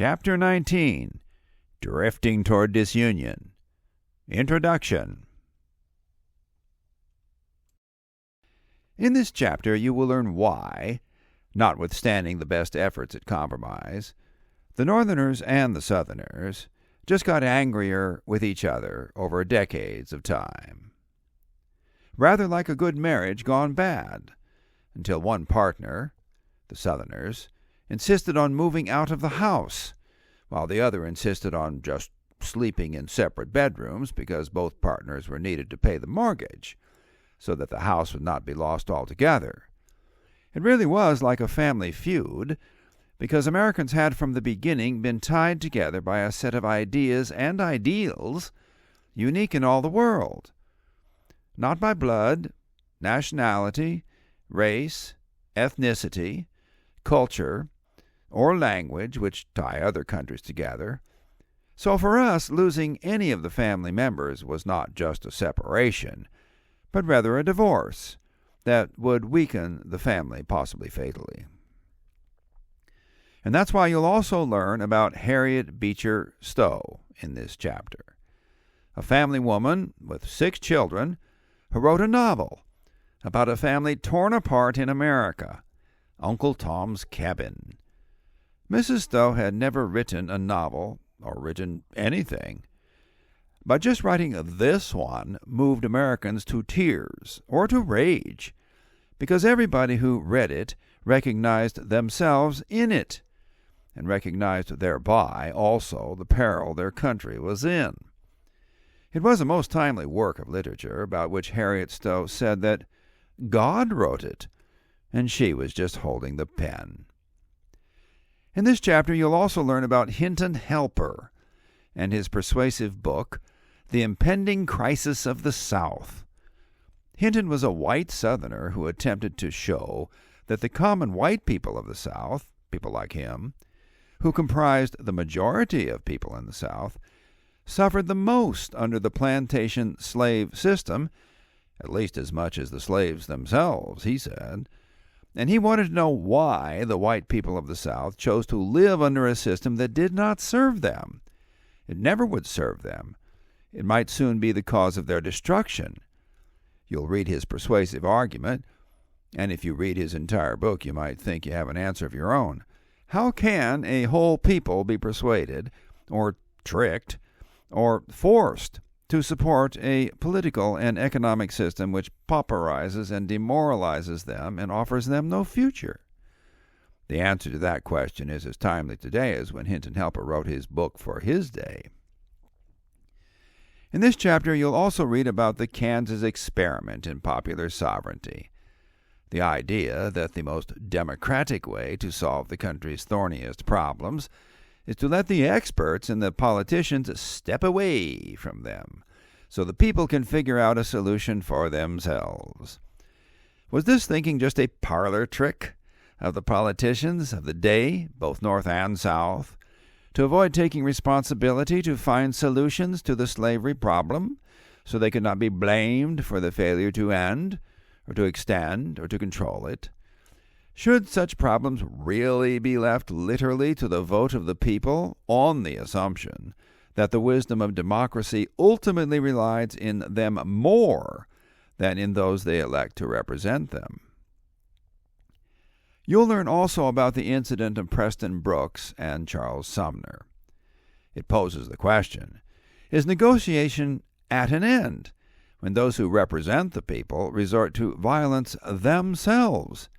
Chapter 19, Drifting Toward Disunion. Introduction. In this chapter you will learn why, notwithstanding the best efforts at compromise, the Northerners and the Southerners just got angrier with each other over decades of time. Rather like a good marriage gone bad, until one partner, the Southerners, insisted on moving out of the house, while the other insisted on just sleeping in separate bedrooms because both partners were needed to pay the mortgage, so that the house would not be lost altogether. It really was like a family feud, because Americans had from the beginning been tied together by a set of ideas and ideals unique in all the world, not by blood, nationality, race, ethnicity, culture, or language, which tie other countries together. So for us, losing any of the family members was not just a separation, but rather a divorce that would weaken the family, possibly fatally. And that's why you'll also learn about Harriet Beecher Stowe in this chapter, a family woman with 6 children who wrote a novel about a family torn apart in America, Uncle Tom's Cabin. Mrs. Stowe had never written a novel or written anything, but just writing this one moved Americans to tears or to rage, because everybody who read it recognized themselves in it, and recognized thereby also the peril their country was in. It was a most timely work of literature, about which Harriet Stowe said that God wrote it, and she was just holding the pen. In this chapter you'll also learn about Hinton Helper and his persuasive book, The Impending Crisis of the South. Hinton was a white Southerner who attempted to show that the common white people of the South, people like him, who comprised the majority of people in the South, suffered the most under the plantation slave system, at least as much as the slaves themselves, he said. And he wanted to know why the white people of the South chose to live under a system that did not serve them. It never would serve them. It might soon be the cause of their destruction. You'll read his persuasive argument, and if you read his entire book, you might think you have an answer of your own. How can a whole people be persuaded, or tricked, or forced to support a political and economic system which pauperizes and demoralizes them and offers them no future? The answer to that question is as timely today as when Hinton Helper wrote his book for his day. In this chapter, you'll also read about the Kansas experiment in popular sovereignty, the idea that the most democratic way to solve the country's thorniest problems is to let the experts and the politicians step away from them, so the people can figure out a solution for themselves. Was this thinking just a parlor trick of the politicians of the day, both North and South, to avoid taking responsibility to find solutions to the slavery problem, so they could not be blamed for the failure to end, or to extend, or to control it? Should such problems really be left literally to the vote of the people, on the assumption that the wisdom of democracy ultimately relies in them more than in those they elect to represent them? You'll learn also about the incident of Preston Brooks and Charles Sumner. It poses the question, is negotiation at an end when those who represent the people resort to violence themselves?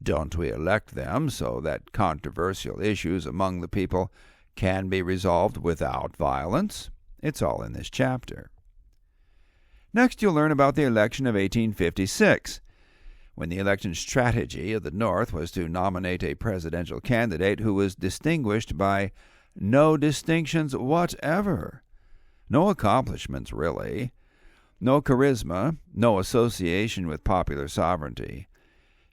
Don't we elect them so that controversial issues among the people can be resolved without violence? It's all in this chapter. Next, you'll learn about the election of 1856, when the election strategy of the North was to nominate a presidential candidate who was distinguished by no distinctions whatever, no accomplishments really, no charisma, no association with popular sovereignty,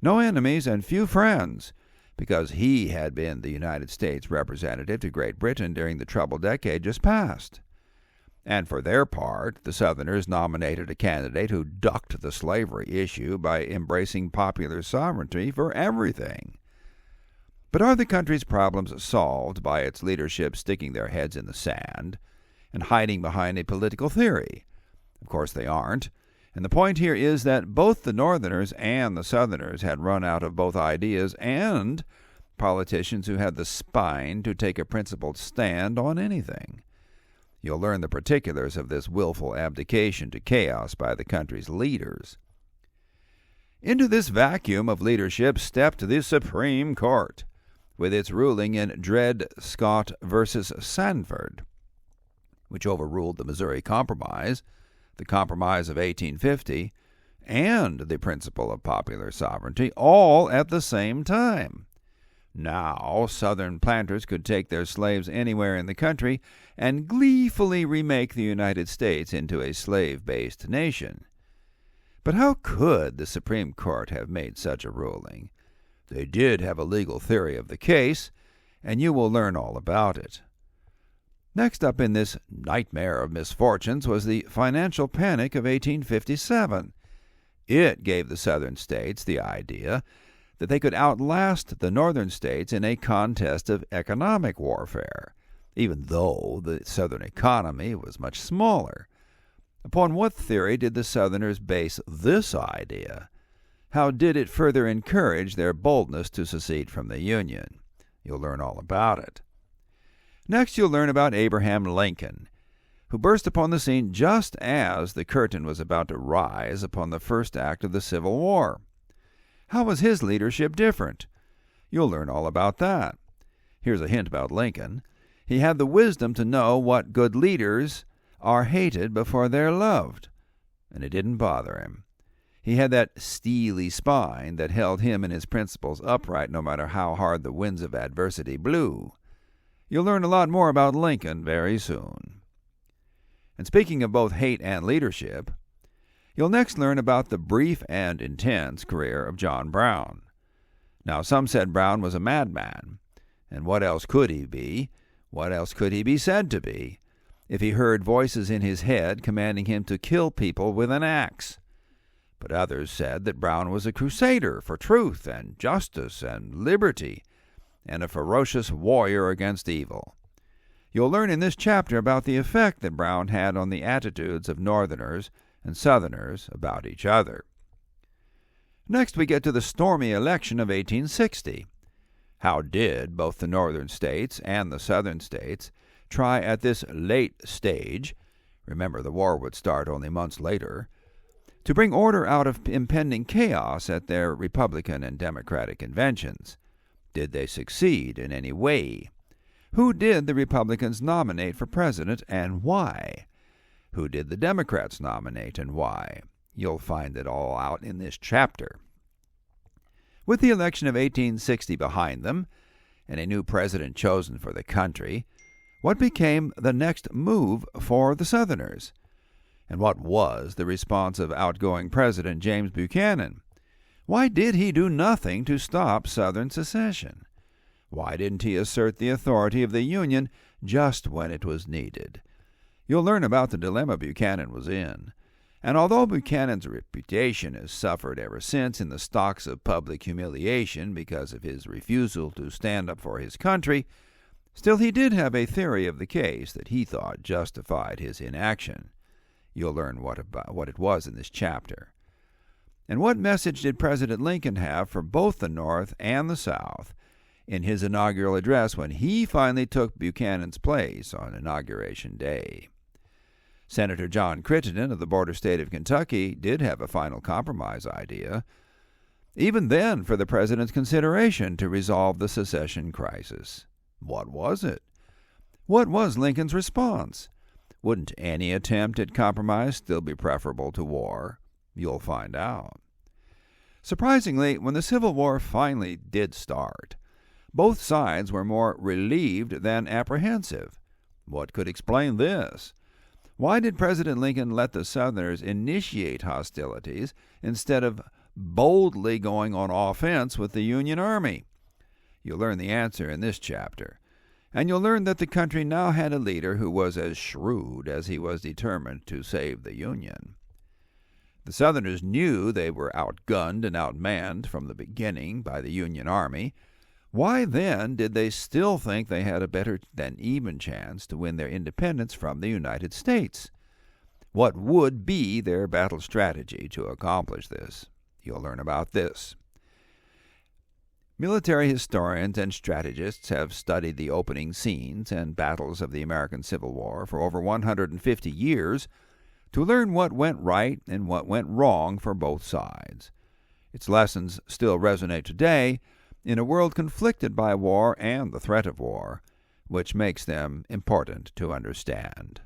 no enemies and few friends, because he had been the United States representative to Great Britain during the troubled decade just past. And for their part, the Southerners nominated a candidate who ducked the slavery issue by embracing popular sovereignty for everything. But are the country's problems solved by its leadership sticking their heads in the sand and hiding behind a political theory? Of course they aren't. And the point here is that both the Northerners and the Southerners had run out of both ideas and politicians who had the spine to take a principled stand on anything. You'll learn the particulars of this willful abdication to chaos by the country's leaders. Into this vacuum of leadership stepped the Supreme Court, with its ruling in Dred Scott versus Sanford, which overruled the Missouri Compromise, the Compromise of 1850, and the principle of popular sovereignty, all at the same time. Now, Southern planters could take their slaves anywhere in the country and gleefully remake the United States into a slave-based nation. But how could the Supreme Court have made such a ruling? They did have a legal theory of the case, and you will learn all about it. Next up in this nightmare of misfortunes was the financial panic of 1857. It gave the Southern states the idea that they could outlast the Northern states in a contest of economic warfare, even though the Southern economy was much smaller. Upon what theory did the Southerners base this idea? How did it further encourage their boldness to secede from the Union? You'll learn all about it. Next, you'll learn about Abraham Lincoln, who burst upon the scene just as the curtain was about to rise upon the first act of the Civil War. How was his leadership different? You'll learn all about that. Here's a hint about Lincoln. He had the wisdom to know what good leaders are hated before they're loved, and it didn't bother him. He had that steely spine that held him and his principles upright no matter how hard the winds of adversity blew. You'll learn a lot more about Lincoln very soon. And speaking of both hate and leadership, you'll next learn about the brief and intense career of John Brown. Now, some said Brown was a madman, and what else could he be? What else could he be said to be if he heard voices in his head commanding him to kill people with an axe? But others said that Brown was a crusader for truth and justice and liberty, and a ferocious warrior against evil. You'll learn in this chapter about the effect that Brown had on the attitudes of Northerners and Southerners about each other. Next, we get to the stormy election of 1860. How did both the Northern states and the Southern states try at this late stage, remember the war would start only months later, to bring order out of impending chaos at their Republican and Democratic conventions? Did they succeed in any way? Who did the Republicans nominate for president and why? Who did the Democrats nominate and why? You'll find it all out in this chapter. With the election of 1860 behind them, and a new president chosen for the country, what became the next move for the Southerners? And what was the response of outgoing President James Buchanan? Why did he do nothing to stop Southern secession? Why didn't he assert the authority of the Union just when it was needed? You'll learn about the dilemma Buchanan was in. And although Buchanan's reputation has suffered ever since in the stocks of public humiliation because of his refusal to stand up for his country, still he did have a theory of the case that he thought justified his inaction. You'll learn what it was in this chapter. And what message did President Lincoln have for both the North and the South in his inaugural address when he finally took Buchanan's place on Inauguration Day? Senator John Crittenden of the border state of Kentucky did have a final compromise idea, even then for the president's consideration to resolve the secession crisis. What was it? What was Lincoln's response? Wouldn't any attempt at compromise still be preferable to war? You'll find out. Surprisingly, when the Civil War finally did start, both sides were more relieved than apprehensive. What could explain this? Why did President Lincoln let the Southerners initiate hostilities instead of boldly going on offense with the Union Army? You'll learn the answer in this chapter. And you'll learn that the country now had a leader who was as shrewd as he was determined to save the Union. The Southerners knew they were outgunned and outmanned from the beginning by the Union Army, Why then did they still think they had a better than even chance to win their independence from the United States? What would be their battle strategy to accomplish this? You'll learn about this. Military historians and strategists have studied the opening scenes and battles of the American Civil War for over 150 years to learn what went right and what went wrong for both sides. Its lessons still resonate today in a world conflicted by war and the threat of war, which makes them important to understand.